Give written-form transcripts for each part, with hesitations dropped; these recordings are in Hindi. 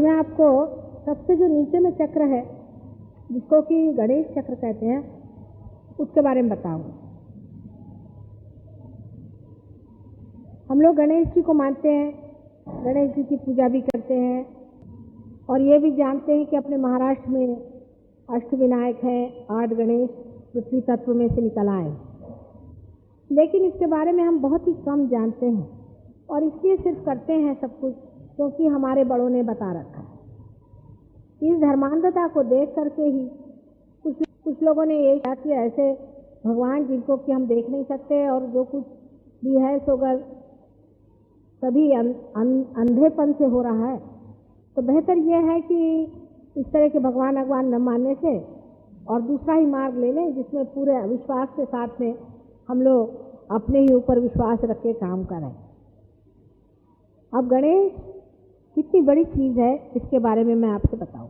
मैं आपको सबसे जो नीचे में चक्र है, जिसको कि गणेश चक्र कहते हैं, उसके बारे में बताऊंगा। हम लोग गणेश जी को मानते हैं, गणेश जी की पूजा भी करते हैं और ये भी जानते हैं कि अपने महाराष्ट्र में अष्टविनायक हैं, 8 गणेश पृथ्वी तत्व में से निकल आए। लेकिन इसके बारे में हम बहुत ही कम जानते हैं और इसलिए सिर्फ करते हैं सब कुछ क्योंकि हमारे बड़ों ने बता रखा है। इस धर्मांधता को देख करके ही कुछ लोगों ने ये कहा कि ऐसे भगवान जिनको कि हम देख नहीं सकते और जो कुछ भी है सोगर सभी अंधेपन से हो रहा है, तो बेहतर यह है कि इस तरह के भगवान न मानने से और दूसरा ही मार्ग ले लें जिसमें पूरे विश्वास के साथ में हम लोग अपने ही ऊपर विश्वास रख के काम करें। अब गणेश कितनी बड़ी चीज है इसके बारे में मैं आपसे बताऊं।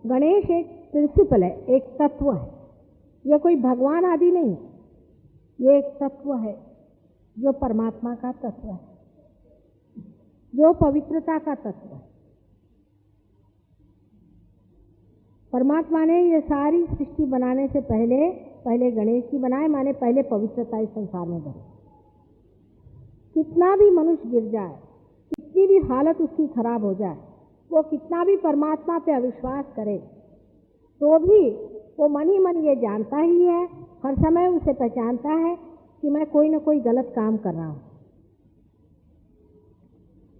गणेश एक प्रिंसिपल है, एक तत्व है। यह कोई भगवान आदि नहीं, ये एक तत्व है जो परमात्मा का तत्व है, जो पवित्रता का तत्व है। परमात्मा ने ये सारी सृष्टि बनाने से पहले गणेश जी बनाए, माने पहले पवित्रता इस संसार में बनी। कितना भी मनुष्य गिर जाए, कितनी भी हालत उसकी खराब हो जाए, वो कितना भी परमात्मा पे अविश्वास करे, तो भी वो मन ही मन ये जानता ही है, हर समय उसे पहचानता है कि मैं कोई ना कोई गलत काम कर रहा हूं।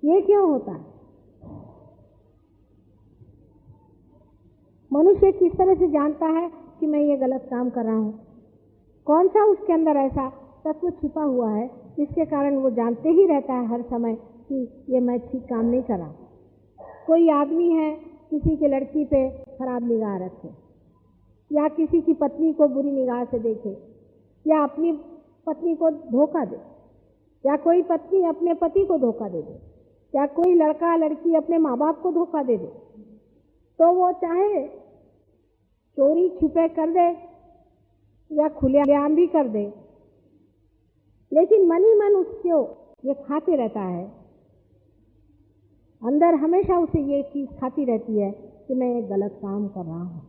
ये क्यों होता है? मनुष्य किस तरह से जानता है कि मैं ये गलत काम कर रहा हूं? कौन सा उसके अंदर ऐसा तत्व छिपा हुआ है जिसके कारण वो जानते ही रहता है हर समय कि ये मैं ठीक काम नहीं कर रहा। कोई आदमी है किसी के लड़की पे खराब निगाह रखे, या किसी की पत्नी को बुरी निगाह से देखे, या अपनी पत्नी को धोखा दे, या कोई पत्नी अपने पति को धोखा दे दे, या कोई लड़का लड़की अपने माँ बाप को धोखा दे दे, तो वो चाहे चोरी छुपे कर दे या खुलेआम भी कर दे, लेकिन मन ही मन उसको ये खाते रहता है, अंदर हमेशा उसे ये चीज खाती रहती है कि मैं एक गलत काम कर रहा हूं।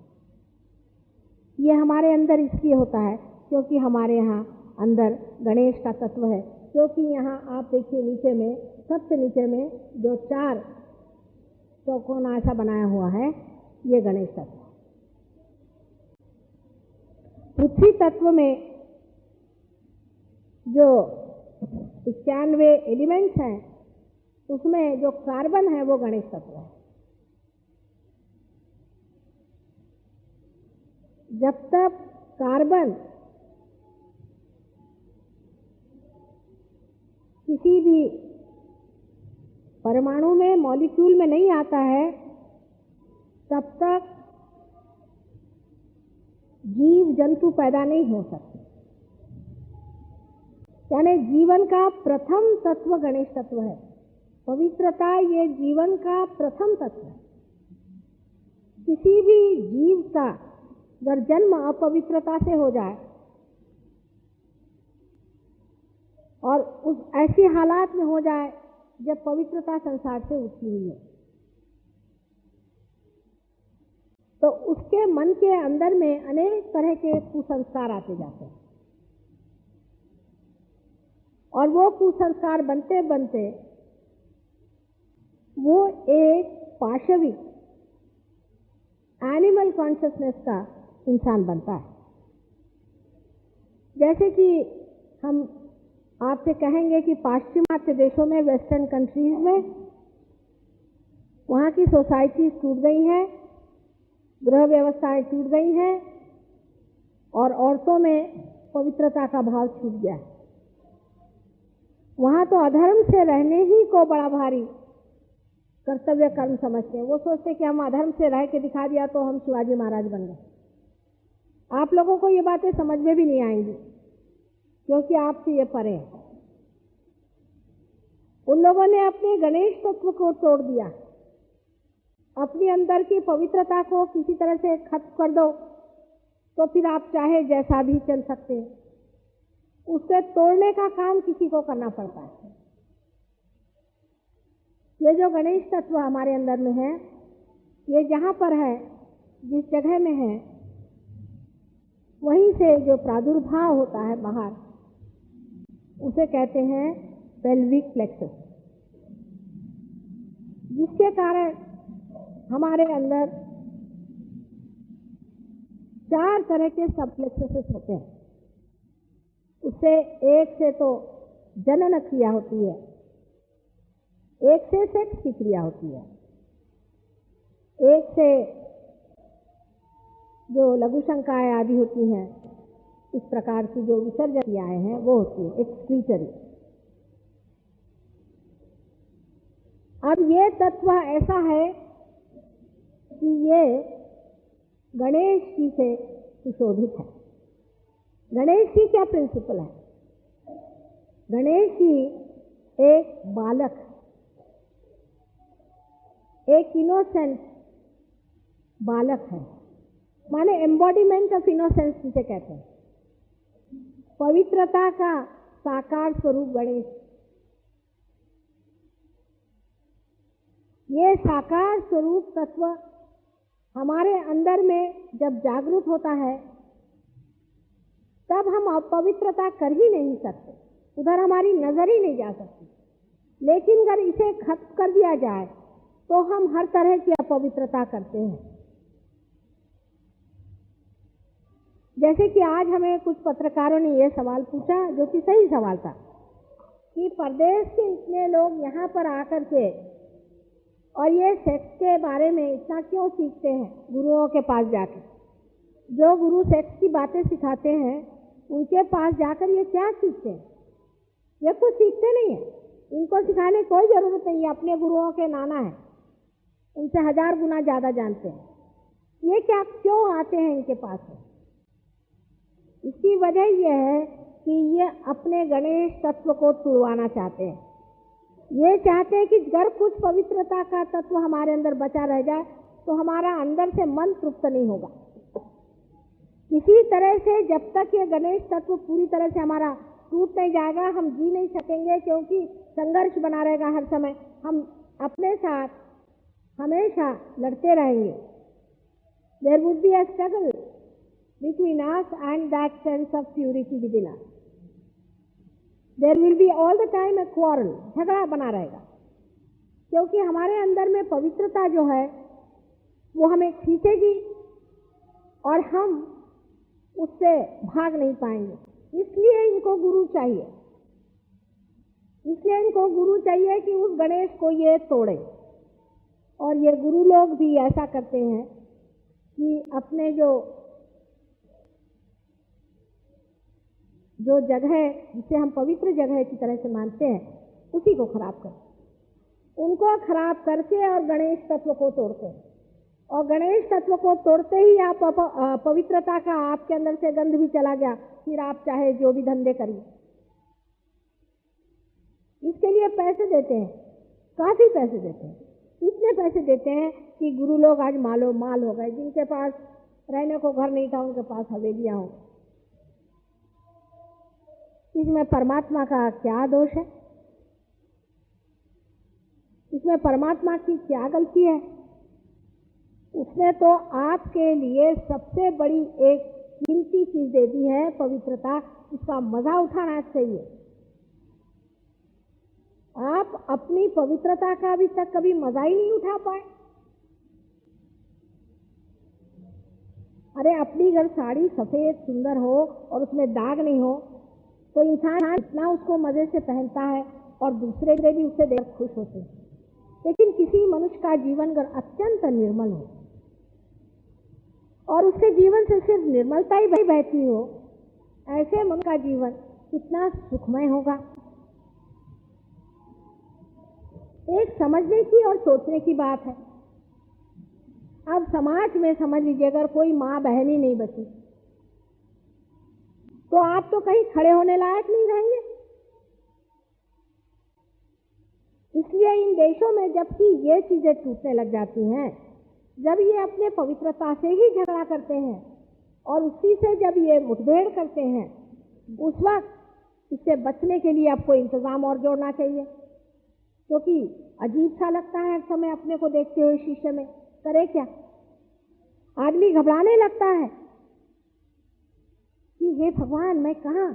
ये हमारे अंदर इसलिए होता है क्योंकि हमारे यहाँ अंदर गणेश का तत्व है। क्योंकि यहाँ आप देखिए नीचे में, सबसे नीचे में जो 4 चौकोना ऐसा बनाया हुआ है, ये गणेश तत्व। पृथ्वी तत्व में जो 91 एलिमेंट्स हैं, उसमें जो कार्बन है वो गणेश तत्व है। जब तक कार्बन किसी भी परमाणु में, मॉलिक्यूल में नहीं आता है, तब तक जीव जंतु पैदा नहीं हो सकते। यानी जीवन का प्रथम तत्व गणेश तत्व है। पवित्रता ये जीवन का प्रथम तत्व है। किसी भी जीव का अगर जन्म अपवित्रता से हो जाए और उस ऐसी हालात में हो जाए जब पवित्रता संसार से उठी हुई है, तो उसके मन के अंदर में अनेक तरह के कुसंस्कार आते जाते हैं और वो कुसंस्कार बनते बनते वो एक पाशविक एनिमल कॉन्शियसनेस का इंसान बनता है। जैसे कि हम आपसे कहेंगे कि पाश्चिमात्य देशों में, वेस्टर्न कंट्रीज में, वहाँ की सोसाइटी टूट गई है, गृह व्यवस्थाएं टूट गई हैं और औरतों में पवित्रता का भाव छूट गया है। वहाँ तो अधर्म से रहने ही को बड़ा भारी कर्तव्य कर्म समझते हैं। वो सोचते कि हम अधर्म से रह के दिखा दिया तो हम शिवाजी महाराज बन गए। आप लोगों को ये बातें समझ में भी नहीं आएंगी क्योंकि आपसे ये परे है। उन लोगों ने अपने गणेश तत्व को तोड़ दिया। अपने अंदर की पवित्रता को किसी तरह से खत्म कर दो तो फिर आप चाहे जैसा भी चल सकते हैं। उसे तोड़ने का काम किसी को करना पड़ता है। ये जो गणेश तत्व हमारे अंदर में है, ये जहाँ पर है, जिस जगह में है, वहीं से जो प्रादुर्भाव होता है बाहर, उसे कहते हैं पेल्विक प्लेक्सस, जिसके कारण हमारे अंदर 4 तरह के सब प्लेक्सस होते हैं। उससे एक से तो जनन क्रिया होती है, एक से सेक्स की क्रिया होती है, एक से जो लघु शंकाएं आदि होती हैं, इस प्रकार की जो विसर्जन क्रियाएं हैं वो होती है, एक्सक्रीटरी। अब ये तत्व ऐसा है कि ये गणेश जी से सुशोभित है। गणेश जी क्या प्रिंसिपल है? गणेश जी एक बालक, एक इनोसेंट बालक है, माने एम्बॉडीमेंट ऑफ इनोसेंस जिसे कहते हैं, पवित्रता का साकार स्वरूप गणेश। ये साकार स्वरूप तत्व हमारे अंदर में जब जागृत होता है, तब हम अपवित्रता कर ही नहीं सकते, उधर हमारी नजर ही नहीं जा सकती। लेकिन अगर इसे खत्म कर दिया जाए तो हम हर तरह की अपवित्रता करते हैं। जैसे कि आज हमें कुछ पत्रकारों ने यह सवाल पूछा, जो कि सही सवाल था, कि परदेश के इतने लोग यहाँ पर आकर के और ये सेक्स के बारे में इतना क्यों सीखते हैं गुरुओं के पास जाकर। जो गुरु सेक्स की बातें सिखाते हैं, उनके पास जाकर ये क्या सीखते हैं? ये कुछ सीखते नहीं है, इनको सिखाने की कोई जरूरत नहीं है। अपने गुरुओं के नाना है, उनसे 1000 गुना ज्यादा जानते हैं। ये क्या क्यों आते हैं इनके पास? इसकी वजह यह है कि ये अपने गणेश तत्व को तुड़वाना चाहते हैं। ये चाहते हैं कि अगर कुछ पवित्रता का तत्व हमारे अंदर बचा रह जाए तो हमारा अंदर से मन तृप्त नहीं होगा। इसी तरह से जब तक ये गणेश तत्व पूरी तरह से हमारा टूट नहीं जाएगा, हम जी नहीं सकेंगे, क्योंकि संघर्ष बना रहेगा हर समय। हम अपने साथ हमेशा लड़ते रहेंगे। There would be a struggle between us and that sense of purity within us. There will be all the time a quarrel, झगड़ा बना रहेगा, क्योंकि हमारे अंदर में पवित्रता जो है वो हमें खींचेगी और हम उससे भाग नहीं पाएंगे। इसलिए इनको गुरु चाहिए, इसलिए इनको गुरु चाहिए कि उस गणेश को ये तोड़े। और ये गुरु लोग भी ऐसा करते हैं कि अपने जो जगह जिसे हम पवित्र जगह की तरह से मानते हैं, उसी को खराब करते, उनको खराब करके और गणेश तत्व को तोड़ते हैं। और गणेश तत्व को तोड़ते ही आप पवित्रता का आपके अंदर से गंध भी चला गया, फिर आप चाहे जो भी धंधे करिए। इसके लिए पैसे देते हैं, काफी पैसे देते हैं। इतने पैसे देते हैं कि गुरु लोग आज मालो माल हो गए। जिनके पास रहने को घर नहीं था, उनके पास हवेलियां हो। इसमें परमात्मा का क्या दोष है? इसमें परमात्मा की क्या गलती है? उसने तो आपके लिए सबसे बड़ी एक कीमती चीज दे दी है, पवित्रता। उसका मजा उठाना चाहिए। आप अपनी पवित्रता का अभी तक कभी मजा ही नहीं उठा पाए। अरे अपनी घर साड़ी सफेद सुंदर हो और उसमें दाग नहीं हो तो इंसान इतना उसको मजे से पहनता है और दूसरे भी उससे देख खुश होते हैं। लेकिन किसी मनुष्य का जीवन अगर अत्यंत निर्मल हो और उसके जीवन से सिर्फ निर्मलता ही बहती हो, ऐसे मन का जीवन कितना सुखमय होगा। एक समझने की और सोचने की बात है। अब समाज में समझ लीजिए, अगर कोई माँ बहन ही नहीं बची तो आप तो कहीं खड़े होने लायक नहीं रहेंगे। इसलिए इन देशों में जबकि ये चीजें टूटने लग जाती हैं, जब ये अपने पवित्रता से ही झगड़ा करते हैं और उसी से जब ये मुठभेड़ करते हैं, उस वक्त इससे बचने के लिए आपको इंतजाम और जोड़ना चाहिए। क्योंकि अजीब सा लगता है हर समय अपने को देखते हुए शीशे में, करे क्या? आदमी घबराने लगता है कि हे भगवान, मैं कहाँ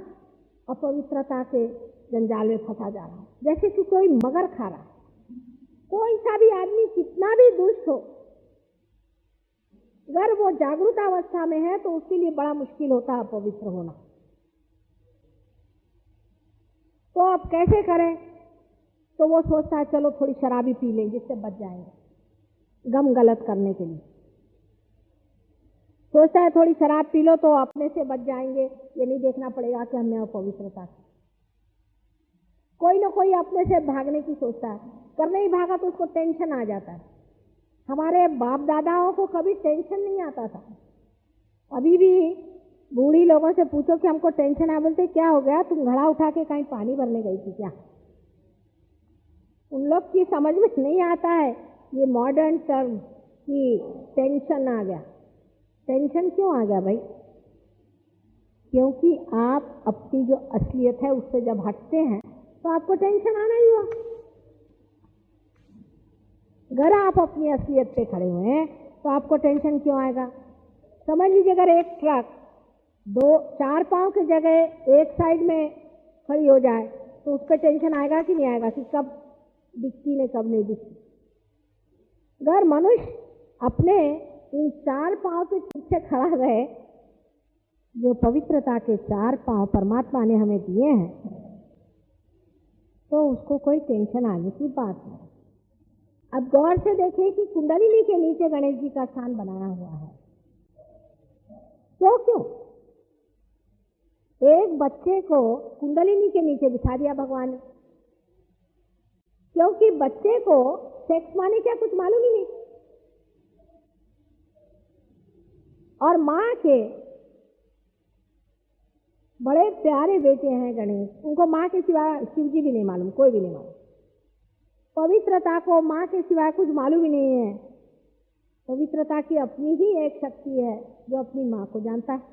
अपवित्रता के जंजाल में फंसा जा रहा हूं, जैसे कि कोई मगर खा रहा है। कोई सा भी आदमी कितना भी दुष्ट हो, अगर वो जागरूक अवस्था में है तो उसके लिए बड़ा मुश्किल होता है अपवित्र होना। तो अब कैसे करें? तो वो सोचता है चलो थोड़ी शराब ही पी लें, जिससे बच जाएंगे गम गलत करने के लिए। सोचता है थोड़ी शराब पी लो तो अपने से बच जाएंगे, ये नहीं देखना पड़ेगा कि हमने अपवित्रता की। कोई ना कोई अपने से भागने की सोचता है, करने ही भागा तो उसको टेंशन आ जाता है। हमारे बाप दादाओं को कभी टेंशन नहीं आता था। अभी भी बूढ़ी लोगों से पूछो कि हमको टेंशन आ, बोलते क्या हो गया, तुम घड़ा उठा के कहीं पानी भरने गई थी क्या? उन लोग की समझ में नहीं आता है ये मॉडर्न टर्म कि टेंशन आ गया। टेंशन क्यों आ गया भाई? क्योंकि आप अपनी जो असलियत है उससे जब हटते हैं तो आपको टेंशन आना ही हुआ। अगर आप अपनी असलियत पे खड़े हुए हैं तो आपको टेंशन क्यों आएगा? समझ लीजिए अगर एक ट्रक 4 पांव की जगह एक साइड में खड़ी हो जाए तो उस पर टेंशन आएगा कि नहीं आएगा कि कब दिखती ने कब नहीं दिखती। अगर मनुष्य अपने इन 4 पांव के पीछे खड़ा रहे, जो पवित्रता के 4 पांव परमात्मा ने हमें दिए हैं, तो उसको कोई टेंशन आने की बात नहीं। अब गौर से देखिए कि कुंडलिनी के नीचे गणेश जी का स्थान बनाया हुआ है। तो क्यों? एक बच्चे को कुंडलिनी के नीचे बिठा दिया भगवान ने, क्योंकि बच्चे को सेक्स माने क्या कुछ मालूम ही नहीं। और माँ के बड़े प्यारे बेटे हैं गणेश, उनको माँ के सिवा शिव जी भी नहीं मालूम, कोई भी नहीं मालूम। पवित्रता को माँ के सिवा कुछ मालूम ही नहीं है। पवित्रता की अपनी ही एक शक्ति है जो अपनी माँ को जानता है।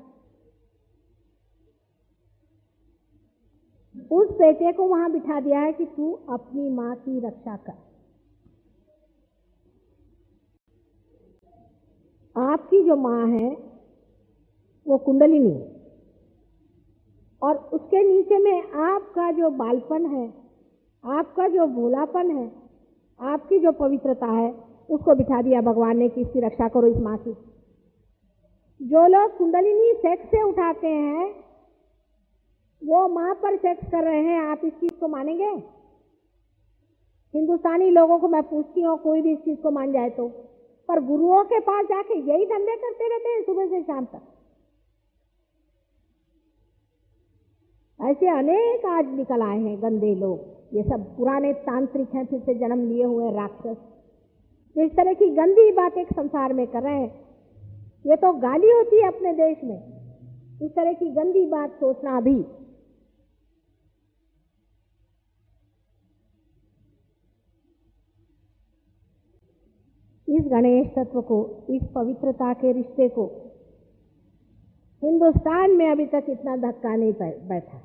उस बेटे को वहां बिठा दिया है कि तू अपनी माँ की रक्षा कर। आपकी जो माँ है वो कुंडलिनी, और उसके नीचे में आपका जो बालपन है, आपका जो भोलापन है, आपकी जो पवित्रता है, उसको बिठा दिया भगवान ने कि इसकी रक्षा करो, इस माँ की। जो लोग कुंडलिनी सेक्स से उठाते हैं वो माँ पर सेक्स कर रहे हैं, आप इस चीज को मानेंगे? हिंदुस्तानी लोगों को मैं पूछती हूँ, कोई भी इस चीज को मान जाए तो, पर गुरुओं के पास जाके यही धंधे करते रहते हैं सुबह से शाम तक। ऐसे अनेक आज निकल आए हैं गंदे लोग, ये सब पुराने तांत्रिक हैं, फिर से जन्म लिए हुए राक्षस, जो इस तरह की गंदी बातें संसार में कर रहे हैं। ये तो गाली होती है अपने देश में, इस तरह की गंदी बात सोचना भी। इस गणेश तत्व को, इस पवित्रता के रिश्ते को हिंदुस्तान में अभी तक इतना धक्का नहीं बैठा।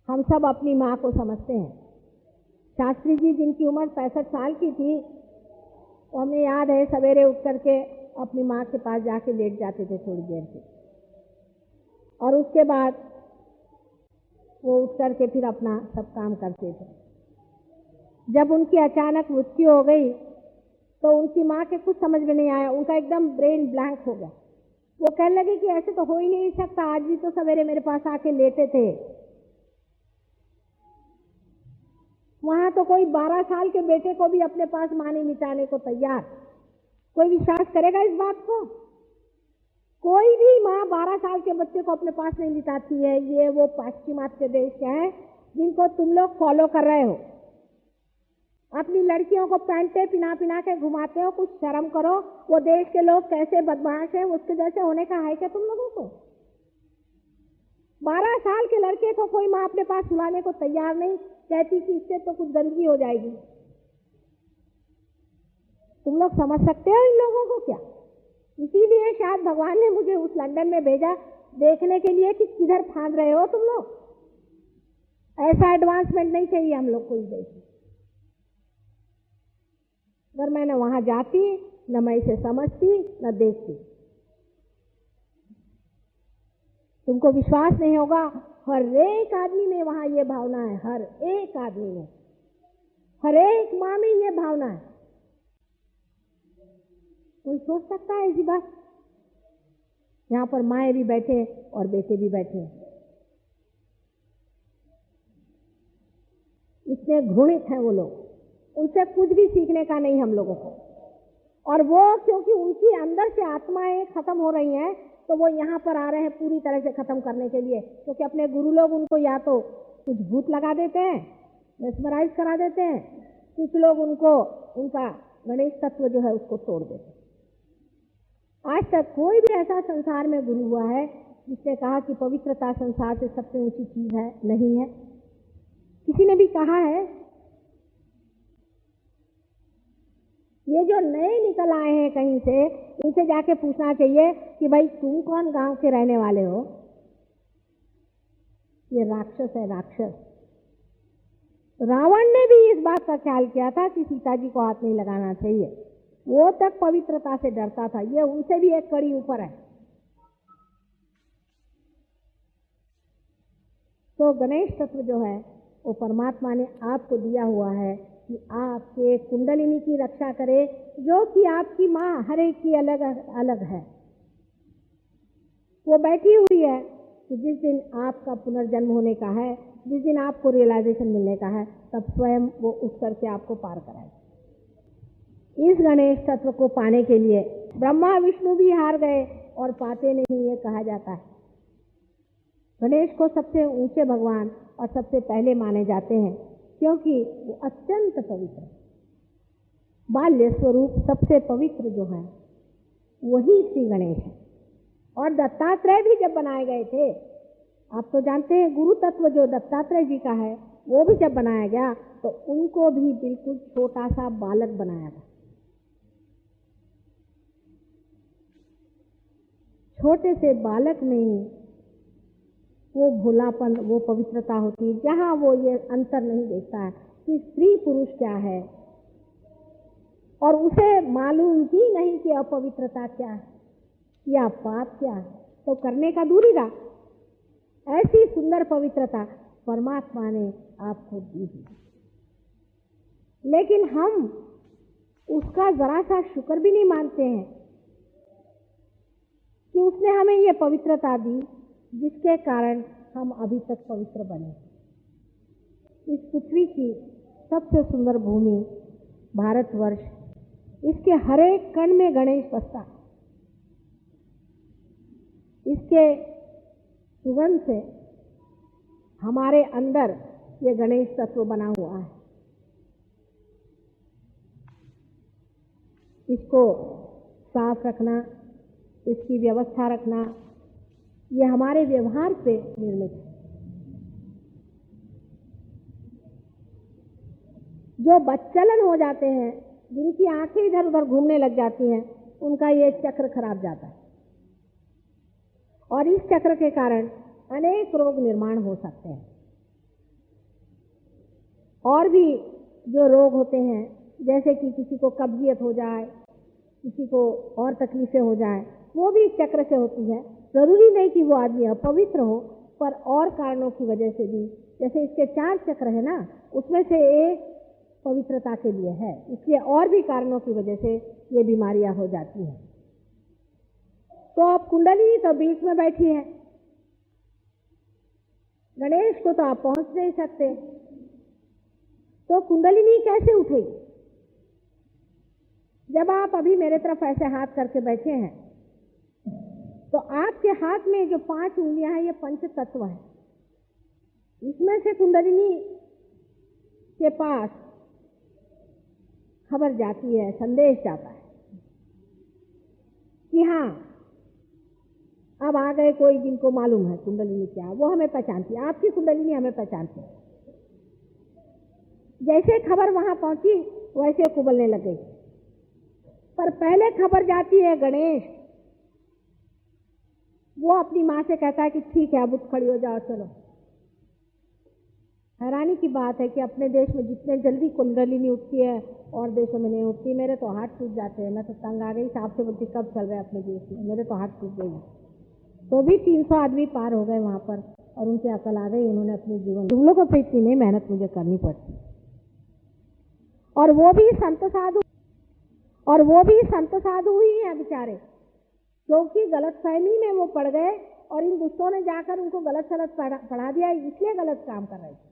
हम सब अपनी माँ को समझते हैं। शास्त्री जी जिनकी उम्र 65 साल की थी, वो हमें याद है सवेरे उठ करके अपनी माँ के पास जाके लेट जाते थे थोड़ी देर के, और उसके बाद वो उठ करके फिर अपना सब काम करते थे। जब उनकी अचानक मृत्यु हो गई तो उनकी माँ के कुछ समझ में नहीं आया, उनका एकदम ब्रेन ब्लैंक हो गया। वो कहने लगे कि ऐसे तो हो ही नहीं सकता, आज भी तो सवेरे मेरे पास आके लेटे थे। वहां तो कोई 12 साल के बेटे को भी अपने पास माँ नहीं मिटाने को तैयार। कोई विश्वास करेगा इस बात को? कोई भी माँ 12 साल के बच्चे को अपने पास नहीं मिटाती है। ये वो पाश्चिमात्य देश है जिनको तुम लोग फॉलो कर रहे हो। अपनी लड़कियों को पैंटे पिना के घुमाते हो, कुछ शर्म करो। वो देश के लोग कैसे बदमाश हैं, उसके जैसे होने का है क्या तुम लोगों को? 12 साल के लड़के को कोई माँ अपने पास बुलाने को तैयार नहीं, कहती कि इससे तो कुछ गंदगी हो जाएगी। तुम लोग समझ सकते हो इन लोगों को क्या? इसीलिए शायद भगवान ने मुझे उस लंदन में भेजा, देखने के लिए कि किधर फांद रहे हो तुम लोग। ऐसा एडवांसमेंट नहीं चाहिए हम लोग को इस देश में। अगर मैं न वहां जाती, न मैं इसे समझती, न देखती। तुमको विश्वास नहीं होगा, हर एक आदमी में वहां ये भावना है, हर एक आदमी में, हर एक माँ में ये भावना है। कोई सोच सकता है ऐसी बात? यहां पर माएँ भी बैठे और बेटे भी बैठे, इतने घृणित हैं वो लोग, उनसे कुछ भी सीखने का नहीं हम लोगों को। और वो क्योंकि उनकी अंदर से आत्माएं खत्म हो रही हैं, तो वो यहाँ पर आ रहे हैं पूरी तरह से खत्म करने के लिए, क्योंकि अपने गुरु लोग उनको या तो कुछ भूत लगा देते हैं, मेस्मराइज करा देते हैं, कुछ लोग उनको उनका गणेश तत्व जो है उसको तोड़ देते हैं। आज तक कोई भी ऐसा संसार में गुरु हुआ है जिसने कहा कि पवित्रता संसार से सबसे ऊंची चीज है? नहीं है। किसी ने भी कहा है? ये जो नए निकल आए हैं कहीं से, इनसे जाके पूछना चाहिए कि भाई तुम कौन गांव के रहने वाले हो? ये राक्षस है, राक्षस। रावण ने भी इस बात का ख्याल किया था कि सीता जी को हाथ नहीं लगाना चाहिए, वो तक पवित्रता से डरता था। ये उनसे भी एक कड़ी ऊपर है। तो गणेश तत्व जो है वो परमात्मा ने आपको दिया हुआ है कि आपके कुंडलिनी की रक्षा करे, जो कि आपकी माँ हर एक की अलग अलग है। वो बैठी हुई है कि जिस दिन आपका पुनर्जन्म होने का है, जिस दिन आपको रियलाइजेशन मिलने का है, तब स्वयं वो उठ करके आपको पार कराए। इस गणेश तत्व को पाने के लिए ब्रह्मा विष्णु भी हार गए और पाते नहीं, ये कहा जाता है। गणेश को सबसे ऊंचे भगवान और सबसे पहले माने जाते हैं, क्योंकि वो अत्यंत पवित्र, बाल्य स्वरूप सबसे पवित्र जो है वही श्री गणेश है। और दत्तात्रेय भी जब बनाए गए थे, आप तो जानते हैं गुरु तत्व जो दत्तात्रेय जी का है, वो भी जब बनाया गया तो उनको भी बिल्कुल छोटा सा बालक बनाया गया। छोटे से बालक में वो भोलापन, वो पवित्रता होती है, जहां वो ये अंतर नहीं देखता है कि स्त्री पुरुष क्या है, और उसे मालूम ही नहीं कि अपवित्रता क्या है या पाप क्या है, तो करने का दूरी रहा। ऐसी सुंदर पवित्रता परमात्मा ने आपको दी है, लेकिन हम उसका जरा सा शुक्र भी नहीं मानते हैं कि उसने हमें ये पवित्रता दी जिसके कारण हम अभी तक पवित्र बने। इस पृथ्वी की सबसे सुंदर भूमि भारतवर्ष, इसके हर एक कण में गणेश बसता, इसके सुगंध से हमारे अंदर ये गणेश तत्व बना हुआ है। इसको साफ रखना, इसकी व्यवस्था रखना, ये हमारे व्यवहार से निर्मित है। जो बच्चलन हो जाते हैं, जिनकी आंखें इधर उधर घूमने लग जाती हैं, उनका ये चक्र खराब जाता है, और इस चक्र के कारण अनेक रोग निर्माण हो सकते हैं। और भी जो रोग होते हैं, जैसे कि किसी को कब्जियत हो जाए, किसी को और तकलीफें हो जाए, वो भी इस चक्र से होती है। जरूरी नहीं कि वो आदमी अपवित्र हो, पर और कारणों की वजह से भी, जैसे इसके 4 चक्र है ना, उसमें से एक पवित्रता के लिए है, इसलिए और भी कारणों की वजह से ये बीमारियां हो जाती हैं। तो अब कुंडली तो बीच में बैठी है, गणेश को तो आप पहुंच नहीं सकते, तो कुंडलिनी कैसे उठेगी? जब आप अभी मेरे तरफ ऐसे हाथ करके बैठे हैं, तो आपके हाथ में जो 5 उंगलियां हैं, ये पंच तत्व है। इसमें से कुंडलिनी के पास खबर जाती है, संदेश जाता है कि हाँ, अब आ गए कोई जिनको मालूम है कुंडलिनी क्या है, वो हमें पहचानती है, आपकी कुंडलिनी हमें पहचानती है। जैसे खबर वहां पहुंची वैसे कुबलने लग गई, पर पहले खबर जाती है गणेश, वो अपनी माँ से कहता है कि ठीक है, अब उठ खड़ी हो जाओ, चलो। हैरानी की बात है कि अपने देश में जितने जल्दी कुंडलिनी उठती है और देशों में नहीं उठती। मेरे तो हाथ टूट जाते हैं, मैं तो तंग आ गई। साहब से बोलती कब चल रहे हैं अपने देश में, मेरे तो हाथ टूट गई। तो भी 300 आदमी पार हो गए वहां पर और उनसे अकल आ गई, उन्होंने अपने जीवन। तुम लोगों पर इतनी नहीं मेहनत मुझे करनी पड़ती। और वो भी संत साधु ही है बेचारे, क्योंकि गलतफहमी में वो पड़ गए और इन दुष्टों ने जाकर उनको गलत सलत पढ़ा दिया, इसलिए गलत काम कर रहे थे।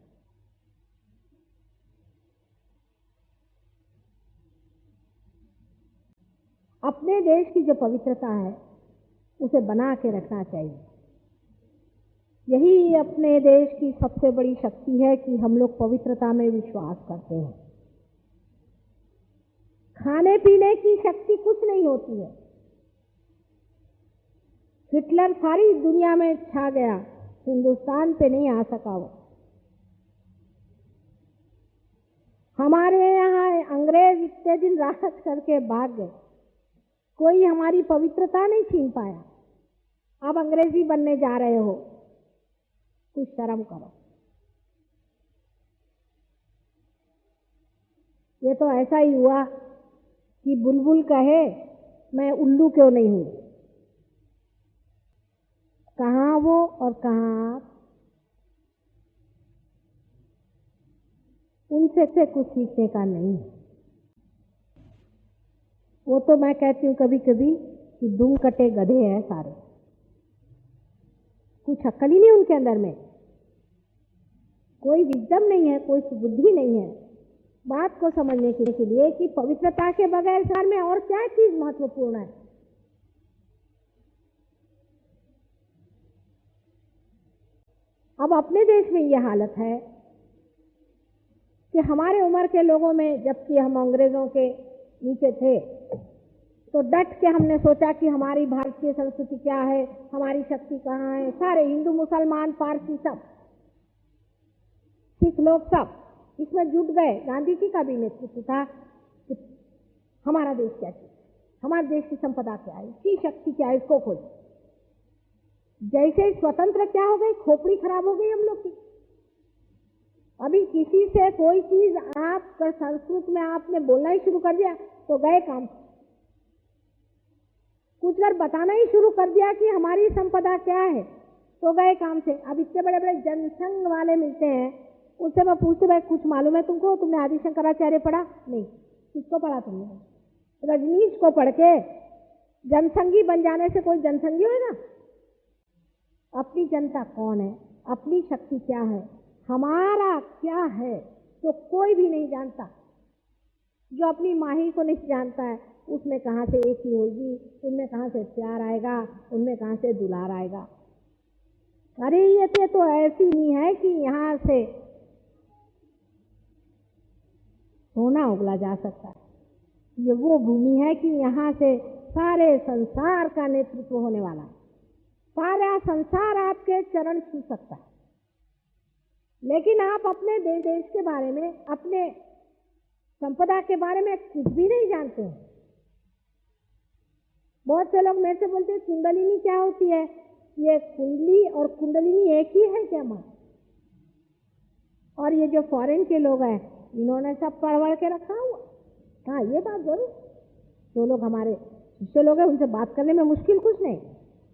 अपने देश की जो पवित्रता है उसे बना के रखना चाहिए। यही अपने देश की सबसे बड़ी शक्ति है कि हम लोग पवित्रता में विश्वास करते हैं। खाने पीने की शक्ति कुछ नहीं होती है। हिटलर सारी दुनिया में छा गया, हिंदुस्तान पे नहीं आ सका वो। हमारे यहाँ अंग्रेज इतने दिन राज करके भाग गए, कोई हमारी पवित्रता नहीं छीन पाया। अब अंग्रेजी बनने जा रहे हो, कुछ शर्म करो। ये तो ऐसा ही हुआ कि बुलबुल कहे मैं उल्लू क्यों नहीं हूं। कहाँ वो और कहाँ आप। उनसे से कुछ सीखने का नहीं। वो तो मैं कहती हूँ कभी कभी कि दुम कटे गधे हैं सारे, कुछ अक्ल ही नहीं उनके अंदर में, कोई विजडम नहीं है, कोई बुद्धि नहीं है बात को समझने के लिए कि पवित्रता के बगैर संसार में और क्या चीज महत्वपूर्ण है। अब अपने देश में यह हालत है कि हमारे उम्र के लोगों में, जबकि हम अंग्रेजों के नीचे थे, तो डट के हमने सोचा कि हमारी भारतीय संस्कृति क्या है, हमारी शक्ति कहाँ है। सारे हिंदू मुसलमान पारसी सब, सिख लोग सब इसमें जुट गए। गांधी जी का भी नेतृत्व था कि हमारा देश क्या चीज, हमारे देश की संपदा क्या है, इसकी शक्ति क्या है, इसको खोज। जैसे स्वतंत्र क्या हो गई, खोपड़ी खराब हो गई हम लोग की। अभी किसी से कोई चीज आप संस्कृत में आपने बोलना ही शुरू कर दिया तो गए काम। कुछ अगर बताना ही शुरू कर दिया कि हमारी संपदा क्या है तो गए काम से। अब इतने बड़े बड़े जनसंघ वाले मिलते हैं, उससे मैं पूछते भाई कुछ मालूम है तुमको, तुमने आदि शंकराचार्य पढ़ा? नहीं। किसको पढ़ा तुमने? रजनीश को पढ़ के जनसंघी बन जाने से कोई जनसंघी होगा? अपनी जनता कौन है, अपनी शक्ति क्या है, हमारा क्या है, तो कोई भी नहीं जानता। जो अपनी माही को नहीं जानता है उसमें कहां से एक ही होगी, उनमें कहां से प्यार आएगा, उनमें कहां से दुलार आएगा। अरे ये तो ऐसी नहीं है कि यहां से सोना उगला जा सकता है। ये वो भूमि है कि यहां से सारे संसार का नेतृत्व होने वाला है। सारा संसार आपके चरण छू सकता है। लेकिन आप अपने देश के बारे में, अपने संपदा के बारे में कुछ भी नहीं जानते हैं। बहुत से लोग मेरे से बोलते हैं कुंडलिनी क्या होती है? ये कुंडली और कुंडलिनी एक ही है क्या मां? और ये जो फॉरेन के लोग हैं इन्होंने सब पढ़ के रखा हुआ। हाँ, ये बात जरूर, जो लोग हमारे शिष्य लोग हैं उनसे बात करने में मुश्किल कुछ नहीं,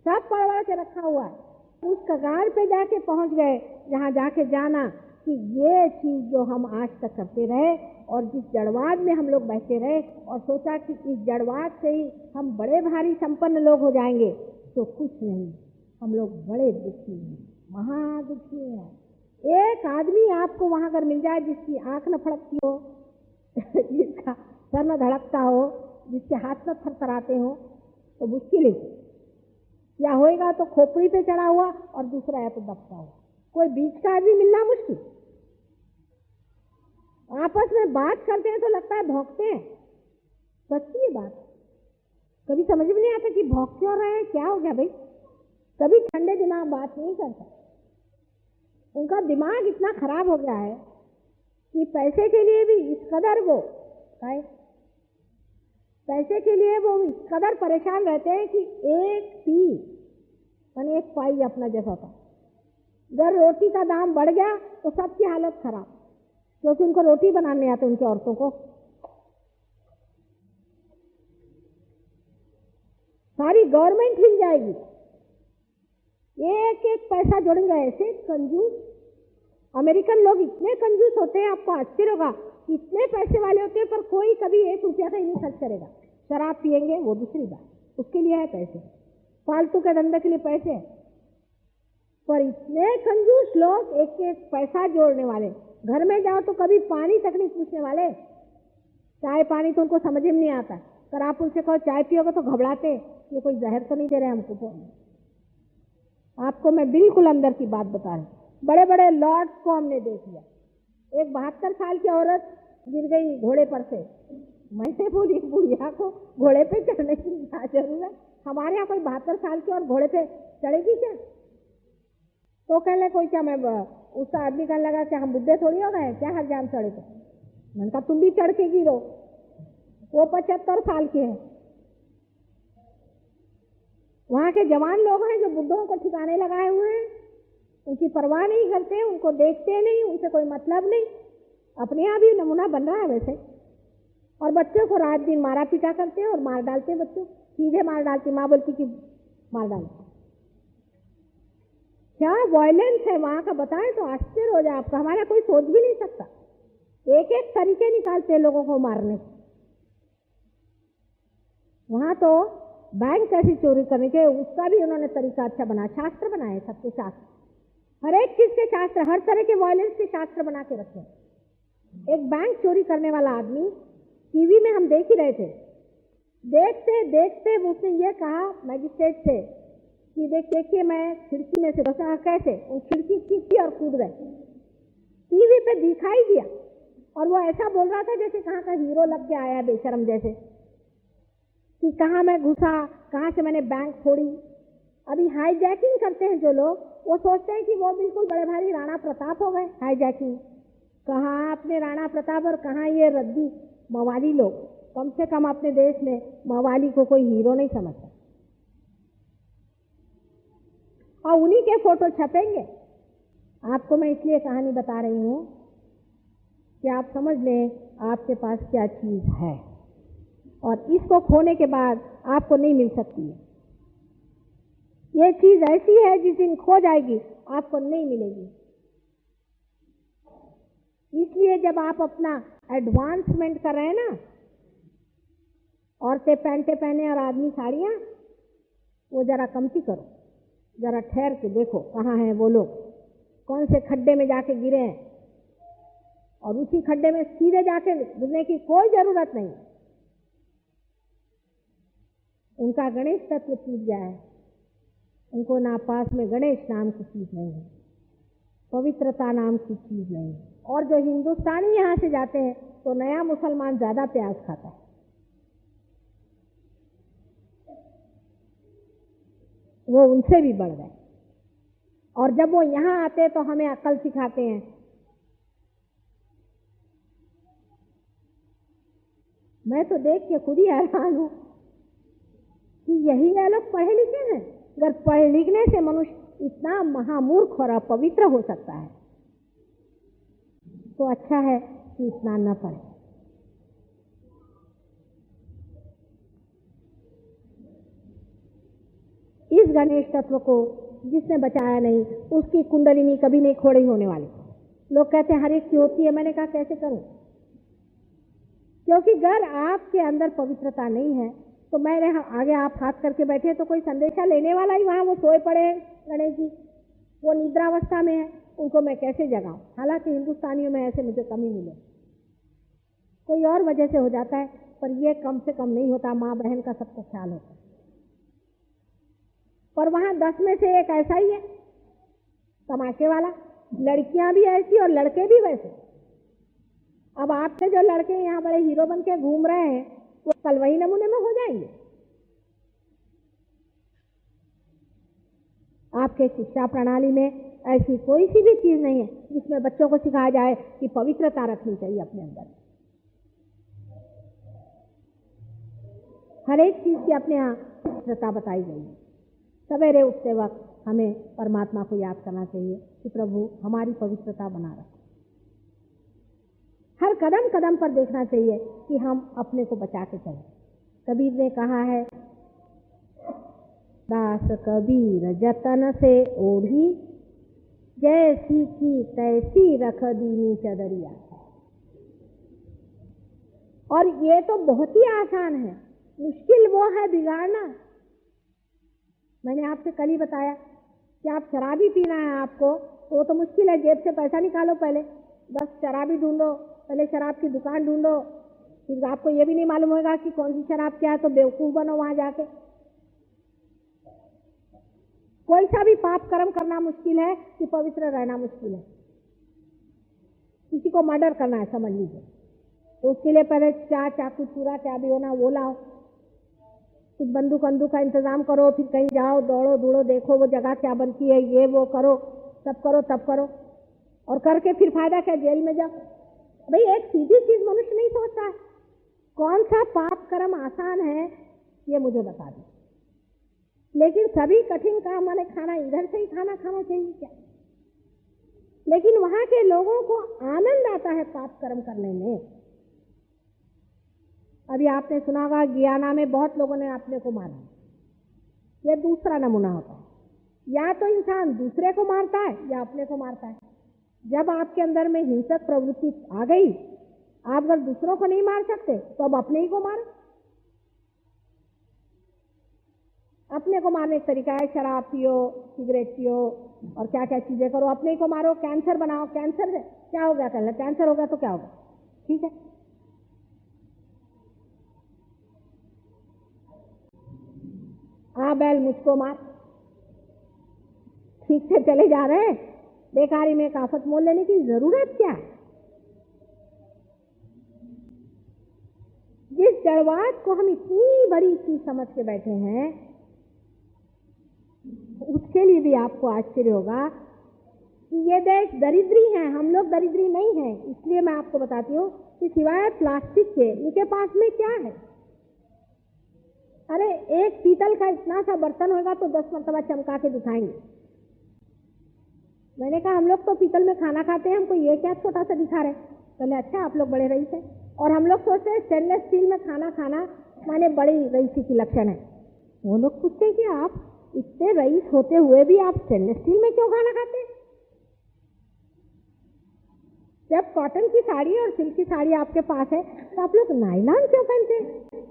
सब पढ़ के रखा हुआ है। उस कगार पे जाके पहुंच गए जहां जाके जाना कि ये चीज जो हम आज तक करते रहे और जिस जड़वाद में हम लोग बैठे रहे और सोचा कि इस जड़वाद से ही हम बड़े भारी संपन्न लोग हो जाएंगे, तो कुछ नहीं, हम लोग बड़े दुखी हैं, महादुखी हैं। एक आदमी आपको वहां अगर मिल जाए जिसकी आंख न फड़कती हो, जिसका सर न धड़कता हो, जिसके हाथ न थरथराते हो, तो मुश्किल है। या होएगा तो खोपड़ी पे चढ़ा हुआ और दूसरा है तो दबता हुआ। कोई बीच का आदमी मिलना मुश्किल। आपस में बात करते हैं तो लगता है भौंकते हैं। सच्ची बात, कभी समझ में नहीं आता कि भौंक क्यों रहे हैं, क्या हो गया भाई। कभी ठंडे दिमाग बात नहीं करता। उनका दिमाग इतना खराब हो गया है कि पैसे के लिए भी इस कदर वो पैसे के लिए वो इस कदर परेशान रहते हैं कि एक पी यानी एक पाई अपना जैसा था, अगर रोटी का दाम बढ़ गया तो सबकी हालत खराब, क्योंकि उनको रोटी बनाने आते उनकी औरतों को। सारी गवर्नमेंट हिल जाएगी, एक एक पैसा जोड़ेंगे। ऐसे कंजूस अमेरिकन लोग इतने कंजूस होते हैं, आपको आश्चर्य होगा, इतने पैसे वाले होते हैं, पर कोई कभी 1 रुपया का ही नहीं खर्च करेगा। शराब पिएंगे वो दूसरी बात, उसके लिए है पैसे, फालतू के धंधे के लिए पैसे, पर इतने कंजूस लोग, एक एक पैसा जोड़ने वाले। घर में जाओ तो कभी पानी तक नहीं पूछने वाले, चाय पानी तो उनको समझ में नहीं आता। पर आप उनसे कहो चाय पियोगे तो घबराते, ये कोई जहर तो नहीं दे रहे हमको। आपको मैं बिल्कुल अंदर की बात बता रही। बड़े बड़े लॉर्ड्स को हमने देख लिया, एक 72 साल की औरत गिर गई घोड़े पर से। मैंने बोली बुढ़िया को घोड़े पे चढ़ने की क्या जरूरत, हमारे यहाँ कोई 72 साल की और घोड़े पे चढ़ेगी क्या? तो कहने कोई क्या, मैं उसका आदमी कहने लगा कि हम बुद्धे थोड़ी हो गए क्या हर जान चढ़े। तो मैंने कहा तुम भी चढ़ के गिरो, वो 75 साल के हैं। वहां के जवान लोग हैं जो बुद्धों को ठिकाने लगाए हुए हैं, उनकी परवाह नहीं करते, उनको देखते नहीं, उनसे कोई मतलब नहीं। अपने यहाँ भी नमूना बन रहा है वैसे। और बच्चों को रात दिन मारा पीटा करते हैं और मार डालते हैं, बच्चों सीधे मार डालती, माँ बोलती कि मार डालते। क्या वायलेंस है वहां का, बताएं तो आश्चर्य हो जाए आपका। हमारा कोई सोच भी नहीं सकता, एक एक तरीके निकालते हैं लोगों को मारने। वहां तो बैंक कैसी चोरी करने के, उसका भी उन्होंने तरीका अच्छा बना, शास्त्र बनाए, सबके शास्त्र, हर एक चीज के शास्त्र, हर तरह के वायलेंस के शास्त्र बना के रखे। एक बैंक चोरी करने वाला आदमी टीवी में हम देख ही रहे थे, देखते देखते उसने ये कहा मैजिस्ट्रेट से कि देखिए मैं खिड़की में से बसा, कैसे वो खिड़की खींची और कूद गए। टीवी पे दिखाई दिया, और वो ऐसा बोल रहा था जैसे कहाँ का हीरो लग के आया बेशरम जैसे, कि कहाँ मैं घुसा, कहाँ से मैंने बैंक फोड़ी। अभी हाईजैकिंग करते हैं जो लोग, वो सोचते हैं कि वो बिल्कुल बड़े भारी राणा प्रताप हो गए। हाईजैकिंग कहाँ अपने राणा प्रताप, और कहाँ ये रद्दी मवाली लोग। कम से कम अपने देश में मवाली को कोई हीरो नहीं समझता, और उन्हीं के फोटो छपेंगे। आपको मैं इसलिए कहानी बता रही हूँ कि आप समझ लें आपके पास क्या चीज है, और इसको खोने के बाद आपको नहीं मिल सकती है। ये चीज ऐसी है जिस दिन खो जाएगी आपको नहीं मिलेगी। इसलिए जब आप अपना एडवांसमेंट कर रहे हैं ना, औरतें पैंटे पहने और आदमी साड़ियां, वो जरा कमती करो, जरा ठहर के देखो कहाँ हैं वो लोग, कौन से खड्डे में जाके गिरे हैं, और उसी खड्डे में सीधे जाके गिरने की कोई जरूरत नहीं। उनका गणेश तत्व टूट गया है, उनको ना पास में गणेश नाम की चीज नहीं है, पवित्रता नाम की चीज नहीं है। और जो हिंदुस्तानी यहाँ से जाते हैं तो नया मुसलमान ज्यादा प्याज खाता है, वो उनसे भी बढ़ गए। और जब वो यहाँ आते हैं तो हमें अकल सिखाते हैं। मैं तो देख के खुद ही हैरान हूं कि यही है लोग पढ़े लिखे हैं। अगर पढ़े लिखने से मनुष्य इतना महामूर्ख और अपवित्र हो सकता है तो अच्छा है कि इतना न पढ़े। इस गणेश तत्व को जिसने बचाया नहीं, उसकी कुंडलिनी कभी नहीं खोड़ी होने वाली। लोग कहते हैं हर एक की होती है, मैंने कहा कैसे करूं, क्योंकि अगर आपके अंदर पवित्रता नहीं है तो मेरे आगे आप हाथ करके बैठे तो कोई संदेशा लेने वाला ही, वहां वो सोए पड़े हैं गणेश जी, वो निद्रावस्था में है, उनको मैं कैसे जगाऊं। हालांकि हिंदुस्तानियों में ऐसे मुझे कमी मिले, कोई और वजह से हो जाता है, पर यह कम से कम नहीं होता, माँ बहन का सबको ख्याल होता है। पर वहां 10 में से एक ऐसा ही है तमाशे वाला, लड़कियां भी ऐसी और लड़के भी वैसे। अब आपके जो लड़के यहाँ बड़े हीरो बन के घूम रहे हैं वो कल वही नमूने में हो जाएंगे। आपके शिक्षा प्रणाली में ऐसी कोई सी भी चीज नहीं है जिसमें बच्चों को सिखाया जाए कि पवित्रता रखनी चाहिए अपने अंदर। हर एक चीज की अपने यहाँ पवित्रता बताई गई है। सवेरे उठते वक्त हमें परमात्मा को याद करना चाहिए कि प्रभु हमारी पवित्रता बना रखो। हर कदम कदम पर देखना चाहिए कि हम अपने को बचा के चलें। कबीर ने कहा है, दास कबीर जतन से ओढ़ी, जैसी की तैसी रख दीनी चदरिया। और ये तो बहुत ही आसान है, मुश्किल वो है बिगाड़ना। मैंने आपसे कल ही बताया कि आप शराबी पीना है आपको, तो वो तो मुश्किल है। जेब से पैसा निकालो पहले, बस शराबी ढूंढो, पहले शराब की दुकान ढूंढो, फिर आपको ये भी नहीं मालूम होगा कि कौन सी शराब क्या है, तो बेवकूफ बनो वहां जाके। कोई सा भी पाप कर्म करना मुश्किल है कि पवित्र रहना मुश्किल है। किसी को मर्डर करना है समझ लीजिए, तो उसके लिए पहले चाकू चूरा क्या भी होना वो लाओ, कुछ बंदूक का इंतजाम करो, फिर कहीं जाओ, दौड़ो दौड़ो, देखो वो जगह क्या बनती है, ये वो करो, सब करो तब करो, और करके फिर फायदा क्या, जेल में जाओ। भाई एक सीधी चीज मनुष्य नहीं सोचता है। कौन सा पाप कर्म आसान है ये मुझे बता दो। लेकिन सभी कठिन काम वाले खाना इधर से ही खाना चाहिए क्या? लेकिन वहां के लोगों को आनंद आता है पाप कर्म करने में। अभी आपने सुना होगा गियाना में बहुत लोगों ने अपने को मारा। यह दूसरा नमूना होता है, या तो इंसान दूसरे को मारता है या अपने को मारता है। जब आपके अंदर में हिंसक प्रवृत्ति आ गई, आप अगर दूसरों को नहीं मार सकते तो अब अपने ही को मारो। अपने को मारने का तरीका है शराब पियो, सिगरेट पियो और क्या क्या चीजें करो, अपने ही को मारो। कैंसर बनाओ, कैंसर से क्या हो गया, कहना कैंसर हो गया तो क्या होगा, ठीक है। हाँ बैल मुझको मार, ठीक से चले जा रहे हैं, बेकारी में काफत मोल लेने की जरूरत क्या? जिस जड़वाद को हम इतनी बड़ी चीज समझ के बैठे हैं, उसके लिए भी आपको आश्चर्य होगा कि ये देश दरिद्री है, हम लोग दरिद्री नहीं है। इसलिए मैं आपको बताती हूँ कि सिवाय प्लास्टिक के इनके पास में क्या है। अरे एक पीतल का इतना सा बर्तन होगा तो 10 मरतबा चमका के दिखाएंगे। मैंने कहा हम लोग तो पीतल में खाना खाते हैं, हमको ये क्या छोटा सा दिखा रहे। पहले अच्छा आप लोग बड़े रईस हैं, और हम लोग सोचते हैं स्टेनलेस स्टील में खाना खाना माने बड़ी रईसी की लक्षण है। वो लोग पूछते हैं कि आप इतने रईस होते हुए भी आप स्टेनलेस स्टील में क्यों खाना खाते हैं? जब कॉटन की साड़ी और सिल्क की साड़ी आपके पास है तो आप लोग नायलॉन क्यों पहनते हैं?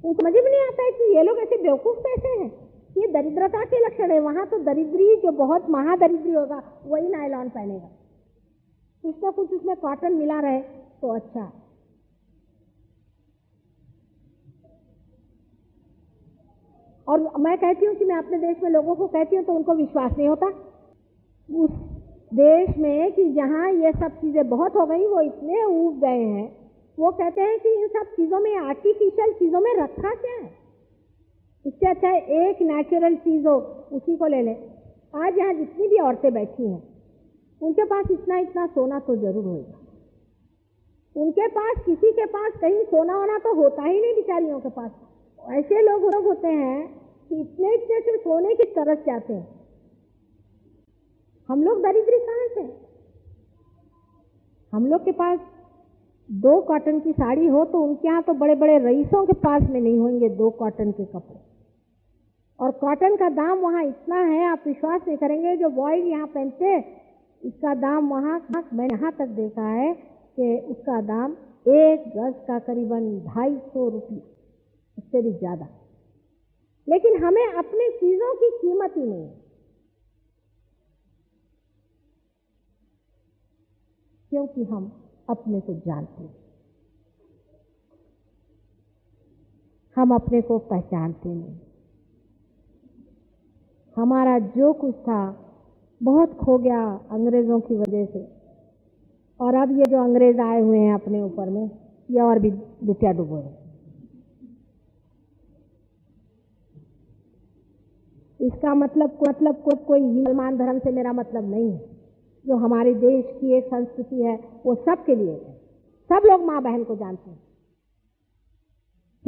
उनको समझ में नहीं आता है कि ये लोग ऐसे बेवकूफ कैसे हैं। ये दरिद्रता के लक्षण है। वहां तो दरिद्री जो बहुत महादरिद्री होगा वही नायलॉन पहनेगा, कुछ ना कुछ उसमें कॉटन मिला रहे तो अच्छा। और मैं कहती हूँ कि मैं अपने देश में लोगों को कहती हूँ तो उनको विश्वास नहीं होता उस देश में कि जहाँ ये सब चीजें बहुत हो गई, वो इतने ऊब गए हैं, वो कहते हैं कि इन सब चीजों में, आर्टिफिशियल चीजों में रखा क्या है। इससे अच्छा है एक नेचुरल चीज हो उसी को ले ले। आज यहाँ जितनी भी औरतें बैठी हैं उनके पास इतना इतना सोना तो जरूर होगा। उनके पास, किसी के पास कहीं सोना होना तो होता ही नहीं बेचारियों के पास। ऐसे लोग होते हैं कि इतने इतने से सोने की तरस जाते हैं। हम लोग दरिद्री कहाँ से? हम लोग के पास 2 कॉटन की साड़ी हो तो उनके यहाँ तो बड़े बड़े रईसों के पास में नहीं होंगे 2 कॉटन के कपड़े। और कॉटन का दाम वहाँ इतना है, आप विश्वास नहीं करेंगे। जो बॉयज यहाँ पहनते हैं इसका दाम वहाँ, मैंने यहाँ तक देखा है कि उसका दाम 1 गज का करीबन 250 रुपये, उससे भी ज्यादा। लेकिन हमें अपनी चीजों की कीमत ही नहीं है, क्योंकि हम अपने को जानते हैं, हम अपने को पहचानते नहीं। हमारा जो कुछ था बहुत खो गया अंग्रेजों की वजह से, और अब ये जो अंग्रेज आए हुए हैं अपने ऊपर में, ये और भी लुटिया डुबो है। इसका मतलब कोई मुसलमान धर्म से मेरा मतलब नहीं है। जो हमारे देश की एक संस्कृति है वो सबके लिए है, सब लोग माँ बहन को जानते हैं।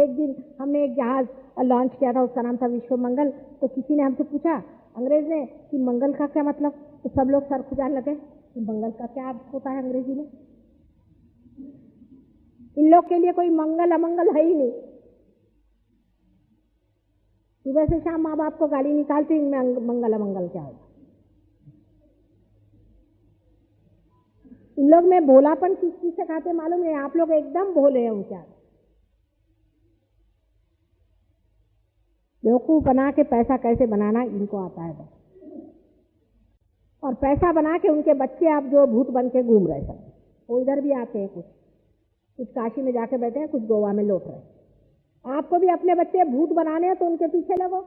एक दिन हमने एक जहाज लॉन्च किया था, उसका नाम था विश्व मंगल। तो किसी ने हमसे पूछा, अंग्रेज ने, कि मंगल का क्या मतलब? तो सब लोग सर खुजाने लगे कि मंगल का क्या अर्थ होता है अंग्रेजी में। इन लोग के लिए कोई मंगल अमंगल है ही नहीं। सुबह से शाम माँ बाप को गाली निकालते, इनमें मंगल अमंगल क्या होगा? इन लोग में भोलापन किस चीज से खाते मालूम है? आप लोग एकदम भोले हैं उनके आगे। बेवकूफ बना के पैसा कैसे बनाना इनको आता है बस। और पैसा बना के उनके बच्चे आप जो भूत बन के घूम रहे सब, वो इधर भी आते हैं, कुछ काशी में जाके बैठे हैं, कुछ गोवा में लौट रहे। आपको भी अपने बच्चे भूत बनाने हैं तो उनके पीछे लगो।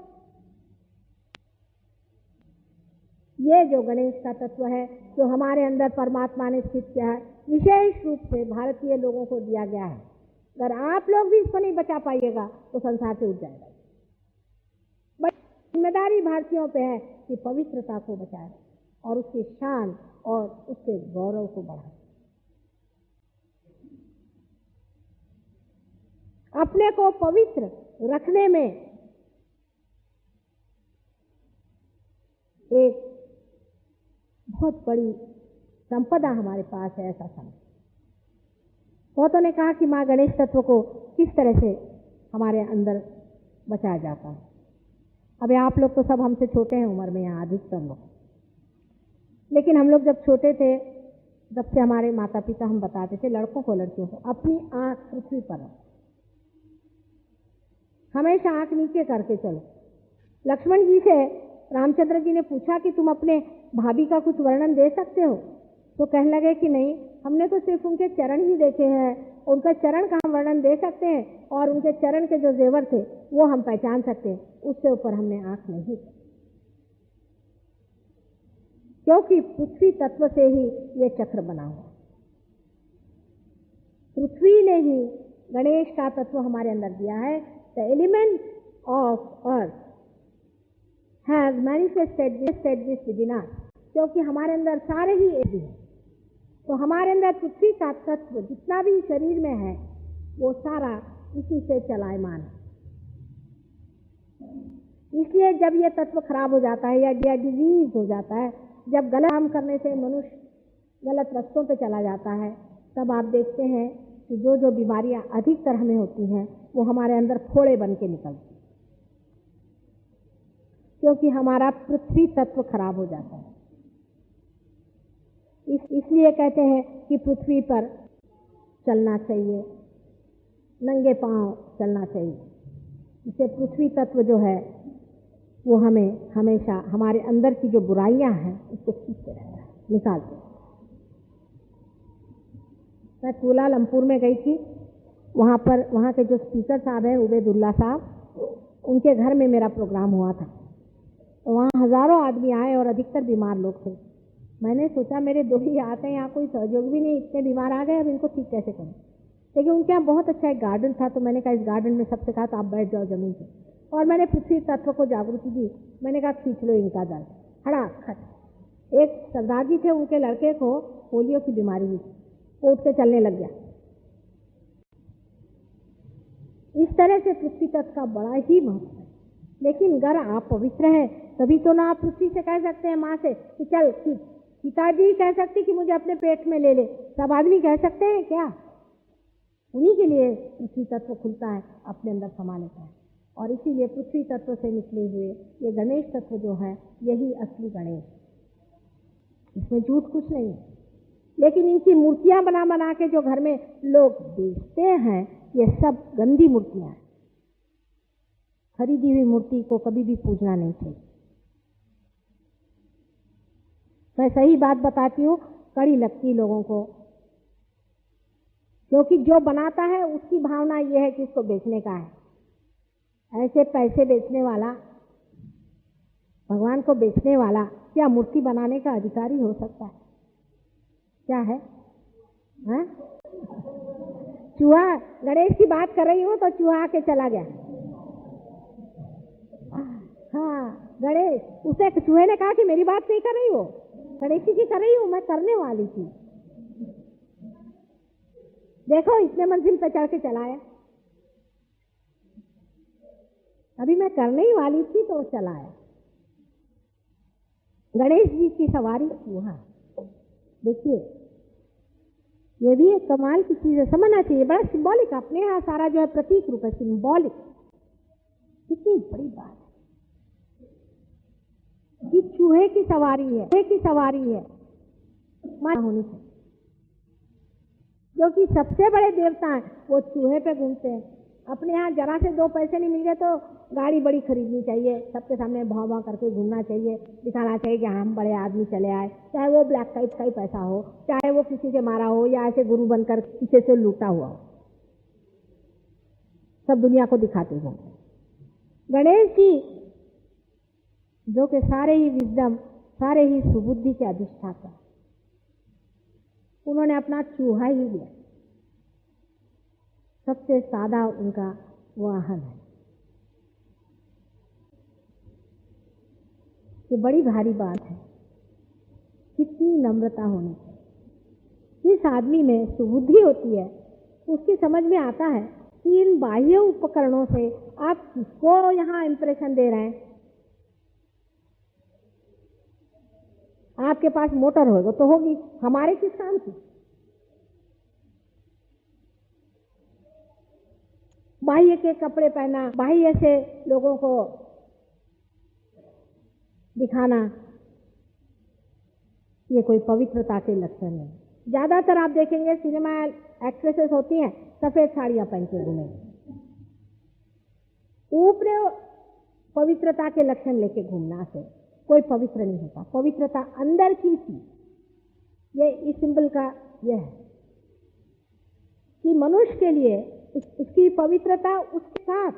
ये जो गणेश का तत्व है, जो हमारे अंदर परमात्मा ने स्थित किया है, विशेष रूप से भारतीय लोगों को दिया गया है। अगर आप लोग भी इसको नहीं बचा पाइएगा तो संसार से उठ जाएगा। बट जिम्मेदारी भारतीयों पे है कि पवित्रता को बचाए और उसकी शान और उसके गौरव को बढ़ाए। अपने को पवित्र रखने में एक बहुत बड़ी संपदा हमारे पास है, ऐसा समझ। बहुतों ने कहा कि माँ गणेश तत्व को किस तरह से हमारे अंदर बचाया जाता है। अभी आप लोग तो सब हमसे छोटे हैं उम्र में, यहाँ अधिकतर लोग, लेकिन हम लोग जब छोटे थे तब से हमारे माता पिता हम बताते थे लड़कों को लड़कियों को, अपनी आंख पृथ्वी पर रखो, हमेशा आंख नीचे करके चलो। लक्ष्मण जी से रामचंद्र जी ने पूछा कि तुम अपने भाभी का कुछ वर्णन दे सकते हो? तो कहने लगे कि नहीं, हमने तो सिर्फ उनके चरण ही देखे हैं, उनका चरण का हम वर्णन दे सकते हैं और उनके चरण के जो जेवर थे वो हम पहचान सकते हैं, उससे ऊपर हमने आंख नहीं की। क्योंकि पृथ्वी तत्व से ही ये चक्र बना हुआ। पृथ्वी ने ही गणेश का तत्व हमारे अंदर दिया है। The element of earth has manifested this within us, क्योंकि हमारे अंदर सारे ही एक हैं। तो हमारे अंदर पृथ्वी का तत्व जितना भी शरीर में है वो सारा इसी से चलायमान है। इसलिए जब ये तत्व खराब हो जाता है या डिजीज हो जाता है, जब गलत काम करने से मनुष्य गलत रास्तों पे चला जाता है, तब आप देखते हैं कि जो जो बीमारियां अधिकतर हमें होती हैं वो हमारे अंदर फोड़े बन के निकलती, क्योंकि हमारा पृथ्वी तत्व खराब हो जाता है। इसलिए कहते हैं कि पृथ्वी पर चलना चाहिए, नंगे पांव चलना चाहिए। इससे पृथ्वी तत्व जो है वो हमें हमेशा हमारे अंदर की जो बुराइयां हैं उसको खींचते रहता है, निकालते। मैं कुलालमपुर में गई थी, वहाँ के जो स्पीकर साहब हैं उबैदुल्ला साहब, उनके घर में मेरा प्रोग्राम हुआ था। तो वहाँ हजारों आदमी आए और अधिकतर बीमार लोग थे। मैंने सोचा मेरे दो ही आते हैं, यहाँ कोई सहयोग भी नहीं, इतने बीमार आ गए, अब इनको ठीक कैसे करें। लेकिन उनके यहाँ बहुत अच्छा एक गार्डन था, तो मैंने कहा इस गार्डन में सबसे कहा तो आप बैठ जाओ जमीन पे, और मैंने पृथ्वी तत्व को जागृति दी। मैंने कहा खींच लो इनका दल, खड़ा खट। एक सरदार जी थे, उनके लड़के को पोलियो की बीमारी हुई, वो उठ के चलने लग गया। इस तरह से पृथ्वी तत्व का बड़ा ही महत्व है। लेकिन अगर आप पवित्र हैं तभी तो ना आप पृथ्वी से कह सकते हैं माँ से कि चल खींच। पिताजी कह सकते कि मुझे अपने पेट में ले ले, सब आदमी कह सकते हैं क्या? उन्हीं के लिए पृथ्वी तत्व खुलता है, अपने अंदर समा लेता है। और इसीलिए पृथ्वी तत्व से निकले हुए ये गणेश तत्व जो है यही असली गणेश, इसमें झूठ कुछ नहीं है। लेकिन इनकी मूर्तियां बना बना के जो घर में लोग बेचते हैं, ये सब गंदी मूर्तियां हैं। खरीदी हुई मूर्ति को कभी भी पूजना नहीं चाहिए। मैं सही बात बताती हूँ, कड़ी लगती लोगों को, क्योंकि जो बनाता है उसकी भावना ये है कि इसको बेचने का है। ऐसे पैसे बेचने वाला, भगवान को बेचने वाला क्या मूर्ति बनाने का अधिकारी हो सकता है? क्या है? हाँ? चूहा, गणेश की बात कर रही हूँ तो चूहा आके चला गया। हाँ, गणेश, उसे चूहे ने कहा कि मेरी बात नहीं कर रही हो, गणेश की कर रही हूँ, मैं करने वाली थी। देखो इतने मंजिल पे चढ़ के चलाया। अभी मैं करने ही वाली थी तो चला आया। गणेश जी की सवारी चूहा। देखिए ये भी एक कमाल की चीज है, समझना चाहिए। बड़ा सिंबॉलिक, अपने यहाँ सारा जो है प्रतीक रूप है, सिंबॉलिक। कितनी बड़ी बात है कि चूहे की सवारी है, चूहे की सवारी है होनी चाहिए, क्योंकि सबसे बड़े देवता हैं वो चूहे पे घूमते हैं। अपने यहाँ जरा से 2 पैसे नहीं मिल गए तो गाड़ी बड़ी खरीदनी चाहिए, सबके सामने भाव भाव करके घूमना चाहिए, दिखाना चाहिए कि हम बड़े आदमी चले आए, चाहे वो ब्लैक टाइप का ही पैसा हो, चाहे वो किसी से मारा हो या ऐसे गुरु बनकर किसी से लूटा हुआ हो, सब दुनिया को दिखाते हो। गणेश जी जो कि सारे ही विजडम, सारे ही सुबुद्धि के अधिष्ठाता, उन्होंने अपना चूहा ही लिया। सबसे सादा उनका वाहन है। ये बड़ी भारी बात है। कितनी नम्रता होनी चाहिए। जिस आदमी में सुबुद्धि होती है उसकी समझ में आता है कि इन बाह्य उपकरणों से आप किसको यहाँ इंप्रेशन दे रहे हैं। आपके पास मोटर होगा तो होगी, हमारे किस काम की। बाह्य के कपड़े पहना, बाह्य से लोगों को दिखाना, ये कोई पवित्रता के लक्षण है। ज्यादातर आप देखेंगे सिनेमा एक्ट्रेसेस होती हैं सफेद साड़ियां पहन के घूमेंगी, ऊपर पवित्रता के लक्षण लेके घूमना से कोई पवित्र नहीं होता। पवित्रता अंदर की थी। ये इस सिंबल का यह है कि मनुष्य के लिए उसकी पवित्रता उसके साथ,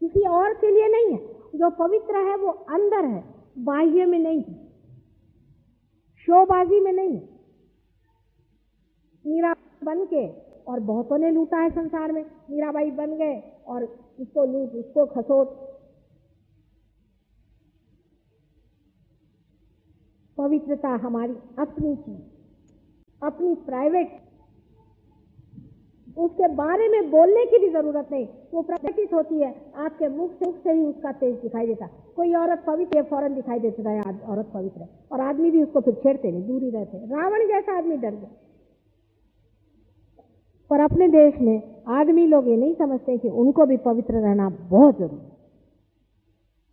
किसी और के लिए नहीं है। जो पवित्र है वो अंदर है, बाह्य में नहीं है, शोबाजी में नहीं। मीरा बन के, और बहुतों ने लूटा है संसार में, मीराबाई बन गए और इसको लूट, उसको खसोट। पवित्रता हमारी अपनी चीज, अपनी प्राइवेट, उसके बारे में बोलने की भी जरूरत नहीं, वो प्रैक्टिस होती है। आपके मुख से ही उसका तेज दिखाई देता। कोई औरत पवित्र है, फौरन दिखाई देता है औरत पवित्र है, और आदमी भी उसको फिर छेड़ते नहीं, दूर ही रहते। रावण जैसा आदमी डर गया। पर अपने देश में आदमी लोग ये नहीं समझते कि उनको भी पवित्र रहना बहुत जरूरी है।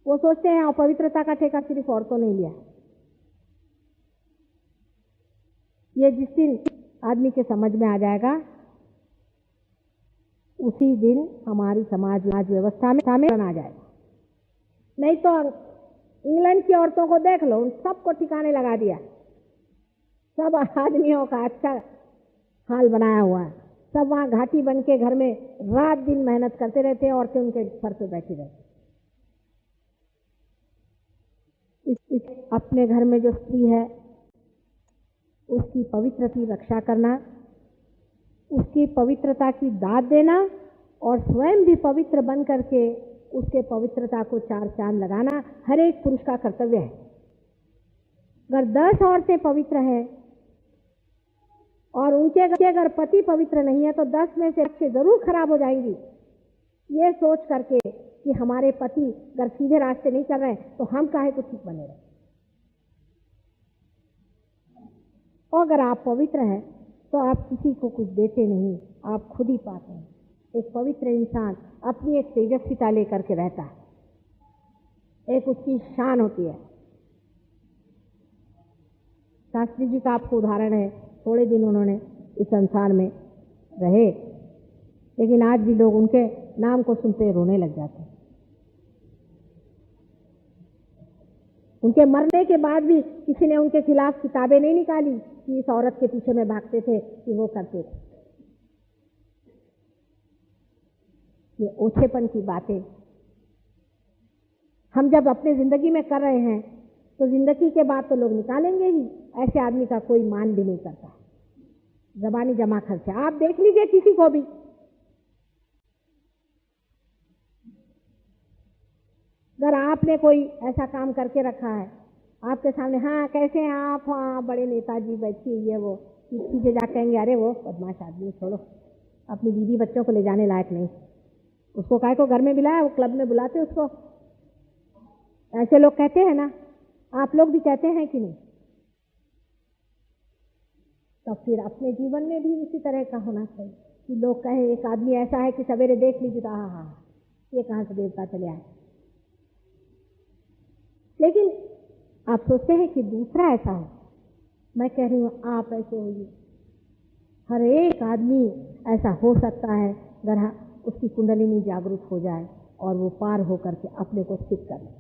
वो सोचते हैं अपवित्रता का ठेका सिर्फ औरतों ने लिया। ये जिस दिन आदमी के समझ में आ जाएगा उसी दिन हमारी समाज व्यवस्था में आ जाएगा। नहीं तो इंग्लैंड की औरतों को देख लो, उन सबको ठिकाने लगा दिया। सब आदमियों का अच्छा हाल बनाया हुआ है। सब वहां घाटी बन के घर में रात दिन मेहनत करते रहते हैं, औरतें उनके सर पे बैठी रहती। अपने घर में जो स्त्री है उसकी पवित्रता की रक्षा करना, उसकी पवित्रता की दाद देना, और स्वयं भी पवित्र बन करके उसके पवित्रता को 4 चांद लगाना हर एक पुरुष का कर्तव्य है। अगर 10 औरतें पवित्र हैं और उनके अगर पति पवित्र नहीं है तो 10 में से 6 जरूर खराब हो जाएंगी। ये सोच करके कि हमारे पति अगर सीधे रास्ते नहीं चल रहे तो हम काहे को ठीक बने रहे। और अगर आप पवित्र हैं तो आप किसी को कुछ देते नहीं, आप खुद ही पाते हैं। एक पवित्र इंसान अपनी एक तेजस्विता लेकर के रहता है, एक उसकी शान होती है। शास्त्री जी का आपको उदाहरण है, थोड़े दिन उन्होंने इस संसार में रहे, लेकिन आज भी लोग उनके नाम को सुनते रोने लग जाते हैं। उनके मरने के बाद भी किसी ने उनके खिलाफ किताबें नहीं निकाली कि इस औरत के पीछे में भागते थे, कि वो करते थे। ये ओछेपन की बातें हम जब अपनी जिंदगी में कर रहे हैं तो जिंदगी के बाद तो लोग निकालेंगे ही। ऐसे आदमी का कोई मान भी नहीं करता। जबानी जमा खर्चा आप देख लीजिए किसी को भी। अगर आपने कोई ऐसा काम करके रखा है आपके सामने, हाँ कैसे हैं आप, हाँ बड़े नेताजी बैठी हुई है, वो पीछे जा कहेंगे अरे वो बदमाश आदमी, छोड़ो, अपनी बीवी बच्चों को ले जाने लायक नहीं। उसको काय को घर में बुलाया, वो क्लब में बुलाते उसको। ऐसे लोग कहते हैं ना, आप लोग भी कहते हैं कि नहीं? तो फिर अपने जीवन में भी इसी तरह का होना चाहिए कि लोग कहें एक आदमी ऐसा है कि सवेरे देख लीजिए तो हाँ, ये कहाँ से देवता चले आए। लेकिन आप सोचते हैं कि दूसरा ऐसा हो। मैं कह रही हूँ आप ऐसे होइए। हर एक आदमी ऐसा हो सकता है अगर उसकी कुंडलिनी जागरूक हो जाए और वो पार होकर के अपने को सिद्ध कर ले।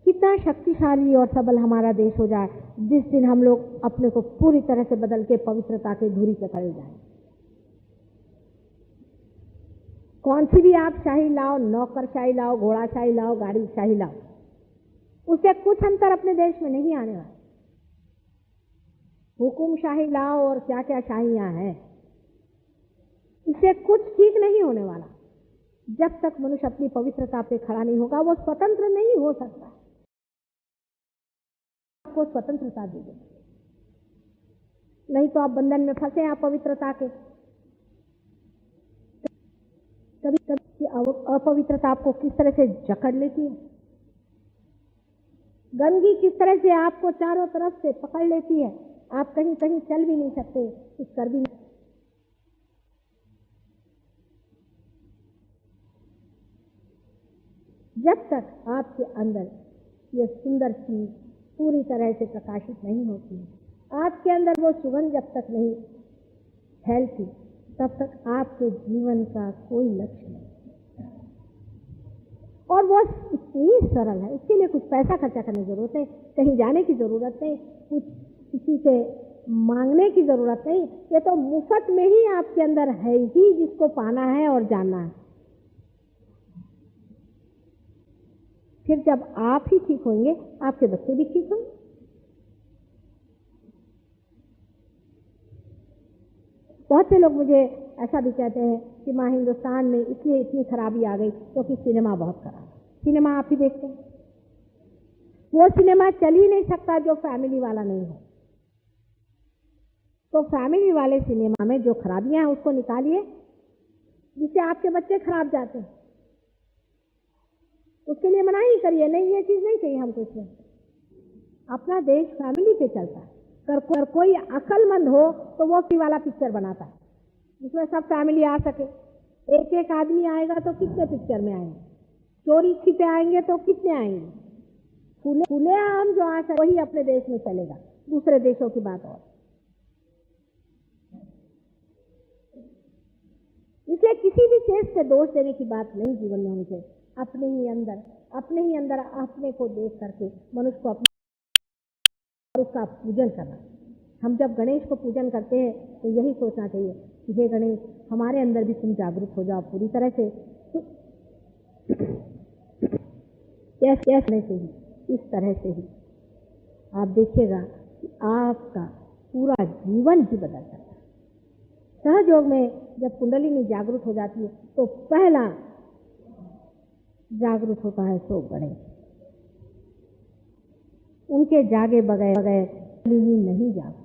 कितना शक्तिशाली और सबल हमारा देश हो जाए जिस दिन हम लोग अपने को पूरी तरह से बदल के पवित्रता के धुरी पे खड़े जाए। कौन सी भी आप शाही लाओ, नौकरशाही लाओ, घोड़ाशाही लाओ, गाड़ी शाही लाओ, उससे कुछ अंतर अपने देश में नहीं आने वाला। हुकुमशाही लाओ और क्या क्या शाहियां हैं, इससे कुछ ठीक नहीं होने वाला। जब तक मनुष्य अपनी पवित्रता पे खड़ा नहीं होगा वो स्वतंत्र नहीं हो सकता। आपको स्वतंत्रता दी गई, नहीं तो आप बंधन में फंसे हैं अपवित्रता के। कभी कभी अपवित्रता आपको किस तरह से जकड़ लेती है, गंदगी किस तरह से आपको चारों तरफ से पकड़ लेती है। आप कहीं कहीं चल भी नहीं सकते, कुछ कर भी नहीं। जब तक आपके अंदर ये सुंदर चीज पूरी तरह से प्रकाशित नहीं होती है, आपके अंदर वो सुगंध जब तक नहीं फैलती, तब तक आपके जीवन का कोई लक्ष्य नहीं। और वो इतनी सरल है, उसके लिए कुछ पैसा खर्चा करने की जरूरत है, कहीं जाने की जरूरत नहीं, कुछ किसी से मांगने की जरूरत नहीं। ये तो मुफ्त में ही आपके अंदर है ही, जिसको पाना है और जानना है। फिर जब आप ही ठीक होंगे, आपके बच्चे भी ठीक होंगे। बहुत से लोग मुझे ऐसा भी कहते हैं कि माँ हिंदुस्तान में इसलिए इतनी खराबी आ गई क्योंकि सिनेमा बहुत खराब है। सिनेमा आप ही देखते हैं, वो सिनेमा चल ही नहीं सकता जो फैमिली वाला नहीं हो। तो फैमिली वाले सिनेमा में जो खराबियां हैं उसको निकालिए, जिससे आपके बच्चे खराब जाते हैं। उसके लिए मना ही करिए, नहीं ये चीज नहीं चाहिए हमको। इसमें अपना देश फैमिली पे चलता है। अगर कोई अक्लमंद हो तो वो की वाला पिक्चर बनाता है जिसमें सब फैमिली आ सके। एक एक आदमी आएगा तो कितने पिक्चर में आएंगे, चोरी छिपे आएंगे तो कितने आएंगे। खुले आम जो आ सके वही अपने देश में चलेगा, दूसरे देशों की बात और। इसलिए किसी भी चीज पे दोष देने की बात नहीं जीवन में होनी चाहिए। अपने ही अंदर अपने को देख करके मनुष्य को अपने उसका पूजन करना। हम जब गणेश को पूजन करते हैं तो यही सोचना चाहिए कि हे गणेश, हमारे अंदर भी तुम जागरूक हो जाओ पूरी तरह से। कैसे ही, इस तरह से ही आप देखिएगा कि आपका पूरा जीवन ही बदल सकता है। सहयोग में जब कुंडलिनी जागरूक हो जाती है तो पहला जागरूक होता है सो गणेश। उनके जागे बगैर कुंडलिनी नहीं जागती।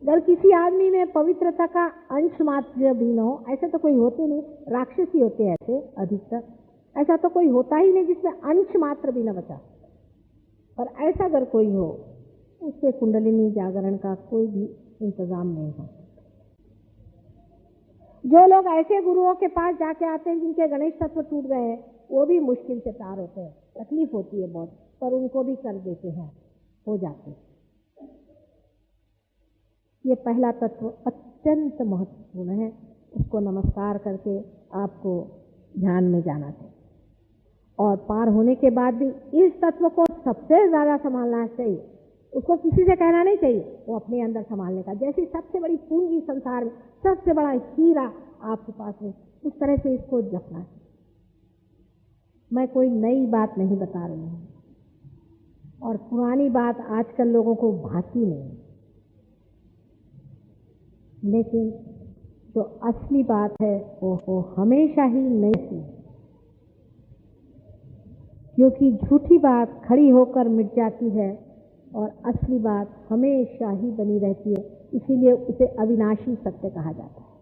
अगर किसी आदमी में पवित्रता का अंश मात्र भी न हो, ऐसे तो कोई होते नहीं, राक्षस ही होते हैं ऐसे अधिकतर, ऐसा तो कोई होता ही नहीं जिसमें अंश मात्र भी न बचा। और ऐसा अगर कोई हो, उससे कुंडलिनी जागरण का कोई भी इंतजाम नहीं हो। जो लोग ऐसे गुरुओं के पास जाके आते हैं जिनके गणेश तत्व टूट गए हैं, वो भी मुश्किल से पार होते हैं, तकलीफ होती है बहुत, पर उनको भी कर देते हैं, हो जाते हैं। ये पहला तत्व अत्यंत महत्वपूर्ण है, उसको नमस्कार करके आपको ध्यान में जाना चाहिए। और पार होने के बाद भी इस तत्व को सबसे ज्यादा संभालना चाहिए। उसको किसी से कहना नहीं चाहिए, वो अपने अंदर संभालने का। जैसी सबसे बड़ी पूंजी संसार में, सबसे बड़ा हीरा आपके पास है, उस तरह से इसको जपना है। मैं कोई नई बात नहीं बता रही हूँ, और पुरानी बात आजकल लोगों को भाती नहीं, लेकिन जो असली बात है वो हमेशा ही नई है। क्योंकि झूठी बात खड़ी होकर मिट जाती है और असली बात हमेशा ही बनी रहती है। इसीलिए उसे अविनाशी सत्य कहा जाता है।